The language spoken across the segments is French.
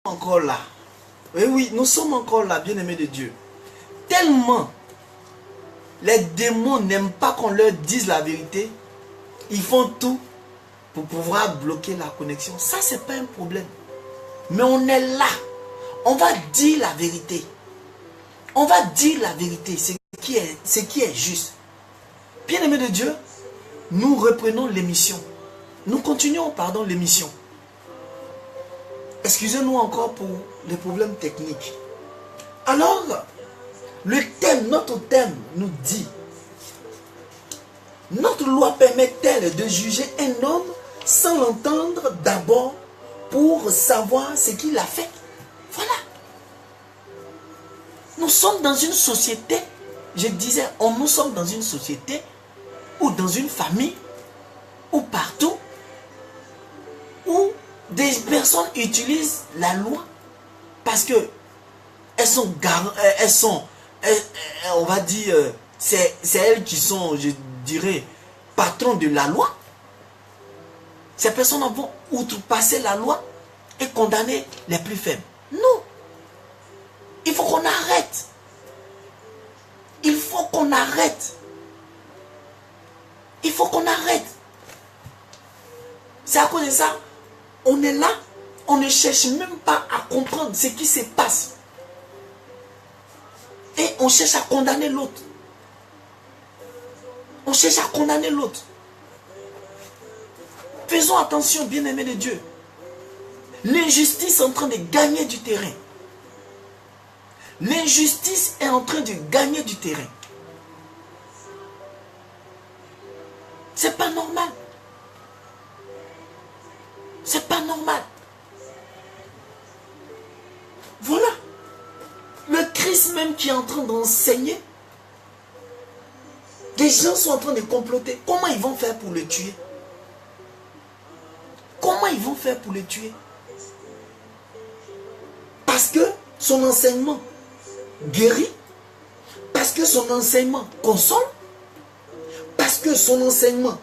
encore là. Oui, oui, nous sommes encore là, bien-aimés de Dieu. Tellement les démons n'aiment pas qu'on leur dise la vérité, ils font tout pour pouvoir bloquer la connexion. Ça, c'est pas un problème. Mais on est là. On va dire la vérité. On va dire la vérité, ce qui est juste. Bien-aimés de Dieu, nous reprenons l'émission. Nous continuons, pardon, l'émission. Excusez-nous encore pour les problèmes techniques. Alors, le thème, notre thème nous dit: notre loi permet-elle de juger un homme sans l'entendre d'abord pour savoir ce qu'il a fait? Voilà. Nous sommes dans une société, je disais, nous sommes dans une société ou dans une famille ou partout où des personnes utilisent la loi parce que elles sont, on va dire, c'est elles qui sont, je dirais, patrons de la loi. Ces personnes vont outrepasser la loi et condamner les plus faibles. Non. Il faut qu'on arrête. Il faut qu'on arrête. Il faut qu'on arrête. C'est à cause de ça, on est là, on ne cherche même pas à comprendre ce qui se passe. Et on cherche à condamner l'autre. On cherche à condamner l'autre. Faisons attention, bien-aimés de Dieu. L'injustice est en train de gagner du terrain. L'injustice est en train de gagner du terrain. C'est pas normal. C'est pas normal. Voilà. Le Christ même qui est en train d'enseigner, les gens sont en train de comploter. Comment ils vont faire pour le tuer? Comment ils vont faire pour le tuer? Parce que son enseignement guérit, parce que son enseignement console, parce que son enseignement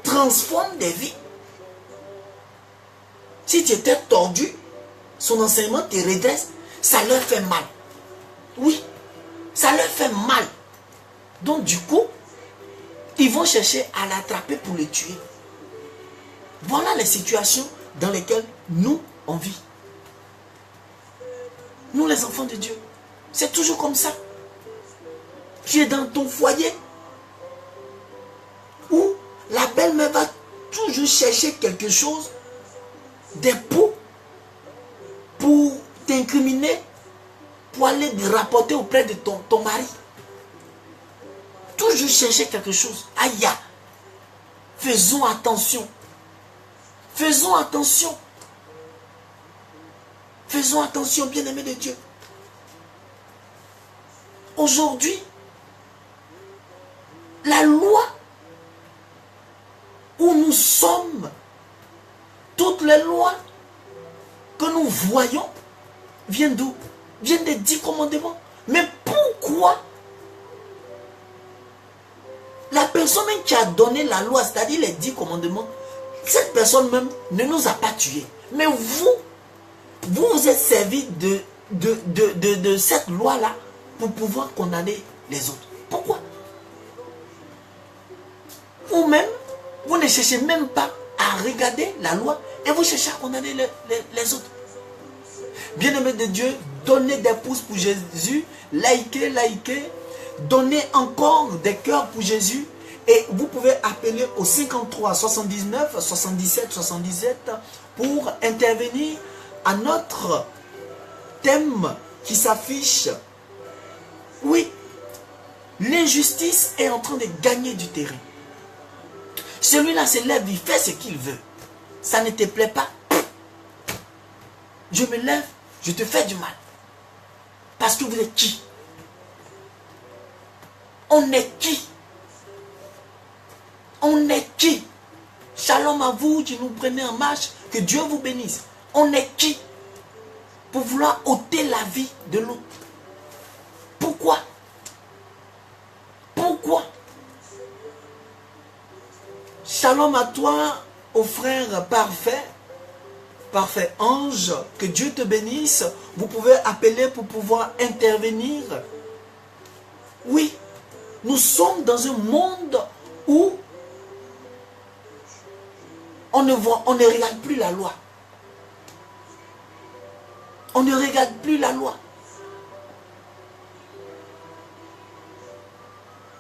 transforme des vies. Si tu étais tordu, son enseignement te redresse, ça leur fait mal. Oui, ça leur fait mal. Donc du coup, ils vont chercher à l'attraper pour le tuer. Voilà les situations dans lesquelles nous, on vit. Nous, les enfants de Dieu, c'est toujours comme ça. Tu es dans ton foyer où la belle-mère va toujours chercher quelque chose, des pots, pour t'incriminer, pour aller rapporter auprès de ton mari. Toujours chercher quelque chose. Aïe, faisons attention. Faisons attention. Faisons attention, bien-aimés de Dieu. Aujourd'hui, la loi où nous sommes, toutes les lois que nous voyons, viennent d'où? Viennent des 10 commandements. Mais pourquoi la personne même qui a donné la loi, c'est-à-dire les 10 commandements, cette personne même ne nous a pas tués? Mais vous vous êtes servi de cette loi-là pour pouvoir condamner les autres. Pourquoi? Ou même, vous ne cherchez même pas à regarder la loi et vous cherchez à condamner les autres. Bien-aimés de Dieu, donnez des pouces pour Jésus, likez, donnez encore des cœurs pour Jésus. Et vous pouvez appeler au 53 79 77 77 pour intervenir à notre thème qui s'affiche. Oui, l'injustice est en train de gagner du terrain. Celui-là se lève, il fait ce qu'il veut. Ça ne te plaît pas? Je me lève, je te fais du mal. Parce que vous êtes qui? On est qui? On est qui? Shalom à vous qui nous prenez en marche. Que Dieu vous bénisse. On est qui pour vouloir ôter la vie de l'autre? Pourquoi? Pourquoi? Shalom à toi, ô frère parfait. Parfait. Ange, que Dieu te bénisse. Vous pouvez appeler pour pouvoir intervenir. Oui, nous sommes dans un monde où on ne regarde plus la loi. On ne regarde plus la loi.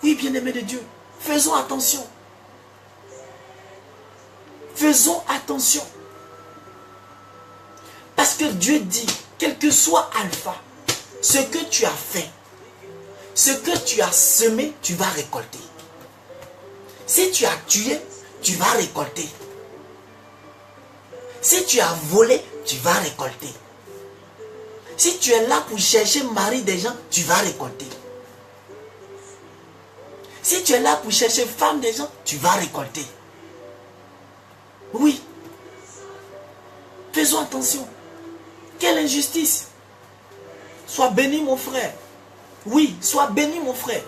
Oui, bien-aimés de Dieu, faisons attention. Faisons attention. Parce que Dieu dit, quel que soit Alpha, ce que tu as fait, ce que tu as semé, tu vas récolter. Si tu as tué, tu vas récolter. Si tu as volé, tu vas récolter. Si tu es là pour chercher mari des gens, tu vas récolter. Si tu es là pour chercher femme des gens, tu vas récolter. Oui. Faisons attention. Quelle injustice. Sois béni mon frère. Oui, sois béni mon frère.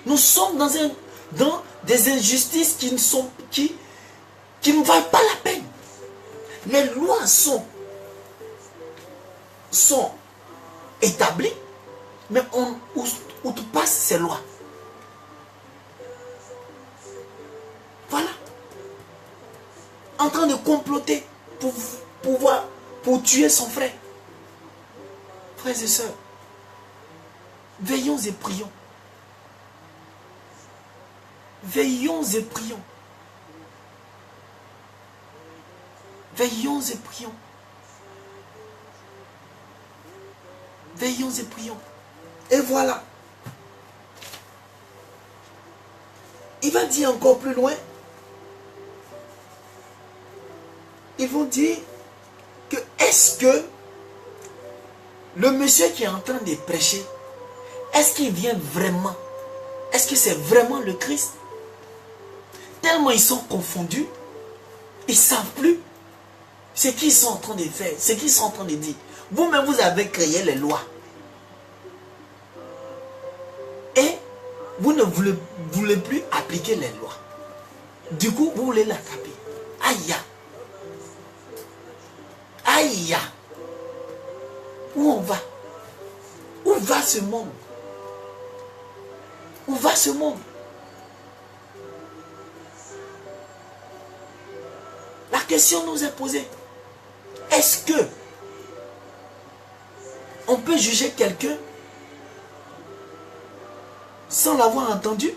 Nous sommes dans des injustices qui ne valent pas la peine. Les lois sont établies, mais on outrepasse ces lois. Voilà. En train de comploter pour tuer son frère. Frères et sœurs, veillons et prions. Veillons et prions. Veillons et prions. Veillons et prions. Et voilà. Il va dire encore plus loin. Ils vont dire que est-ce que le monsieur qui est en train de prêcher, est-ce qu'il vient vraiment? Est-ce que c'est vraiment le Christ? Tellement ils sont confondus, ils ne savent plus ce qu'ils sont en train de faire, ce qu'ils sont en train de dire. Vous-même, vous avez créé les lois. Et vous ne voulez plus appliquer les lois. Du coup, vous voulez la taper. Aïe! Aïe! Où on va? Où va ce monde? Où va ce monde? La question nous est posée. Est-ce que on peut juger quelqu'un sans l'avoir entendu?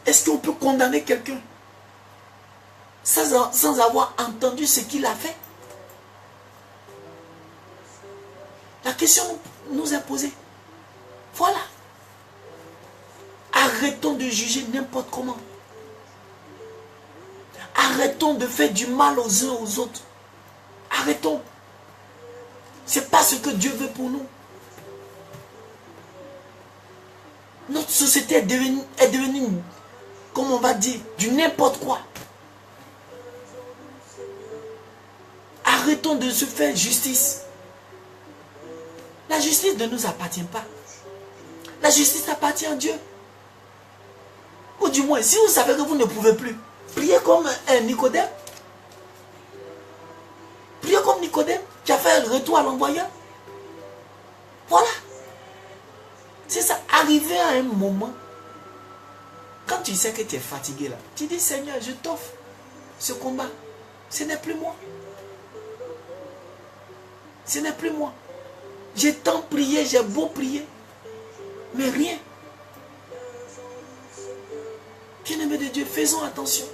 Est-ce qu'on peut condamner quelqu'un sans avoir entendu ce qu'il a fait? La question nous est posée. Voilà. Arrêtons de juger n'importe comment. Arrêtons de faire du mal aux uns aux autres. Arrêtons. Ce n'est pas ce que Dieu veut pour nous. Notre société est devenue, comme on va dire, du n'importe quoi. Arrêtons de se faire justice. La justice ne nous appartient pas. La justice appartient à Dieu. Ou du moins, si vous savez que vous ne pouvez plus, priez comme un Nicodème. Priez comme Nicodème qui a fait le retour à l'envoyeur. Voilà. C'est ça. Arriver à un moment, quand tu sais que tu es fatigué là, tu dis Seigneur, je t'offre ce combat. Ce n'est plus moi. Ce n'est plus moi. J'ai tant prié, j'ai beau prier, mais rien. Bien-aimés de Dieu, faisons attention.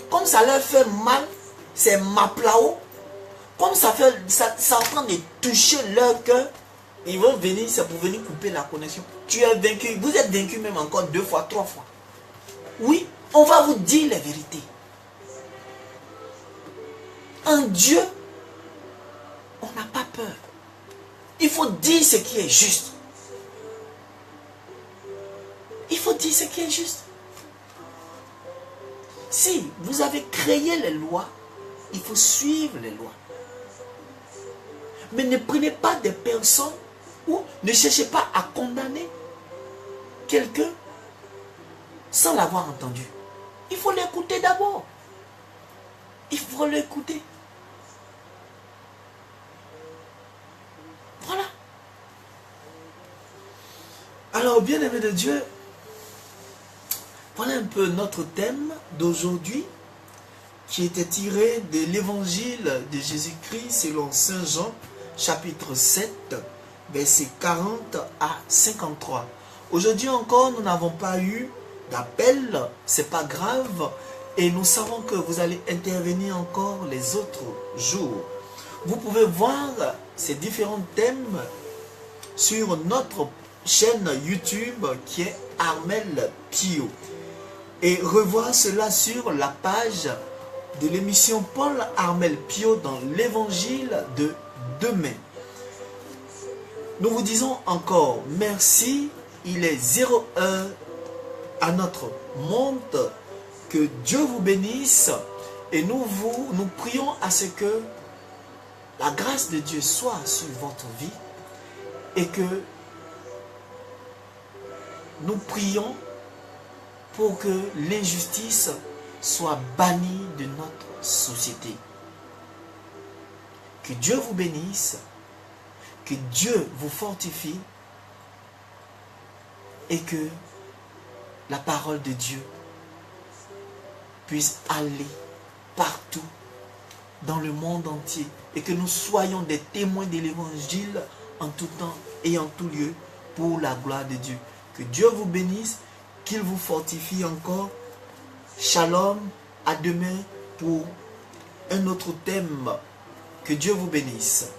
Comme ça leur fait mal, c'est maplao. Comme ça est en train de toucher leur cœur, ils vont venir, c'est pour venir couper la connexion. Tu es vaincu, vous êtes vaincu même encore 2 fois, 3 fois. Oui, on va vous dire la vérité. En Dieu, on n'a pas peur. Il faut dire ce qui est juste. Il faut dire ce qui est juste. Si vous avez créé les lois, il faut suivre les lois. Mais ne prenez pas des personnes ou ne cherchez pas à condamner quelqu'un sans l'avoir entendu. Il faut l'écouter d'abord. Il faut l'écouter. Voilà. Alors, bien-aimés de Dieu, voilà un peu notre thème d'aujourd'hui qui était tiré de l'évangile de Jésus-Christ selon Saint Jean, chapitre 7, versets 40 à 53. Aujourd'hui encore, nous n'avons pas eu d'appel, c'est pas grave, et nous savons que vous allez intervenir encore les autres jours. Vous pouvez voir ces différents thèmes sur notre chaîne YouTube qui est Armel Pio. Et revoir cela sur la page de l'émission Paul Armel Pio dans l'évangile de demain. Nous vous disons encore merci. Il est 0 heure à notre monde. Que Dieu vous bénisse. Et nous prions à ce que la grâce de Dieu soit sur votre vie. Et que nous prions pour que l'injustice soit bannie de notre société. Que Dieu vous bénisse, que Dieu vous fortifie et que la parole de Dieu puisse aller partout dans le monde entier et que nous soyons des témoins de l'évangile en tout temps et en tout lieu pour la gloire de Dieu. Que Dieu vous bénisse, qu'il vous fortifie encore. Shalom, à demain pour un autre thème. Que Dieu vous bénisse.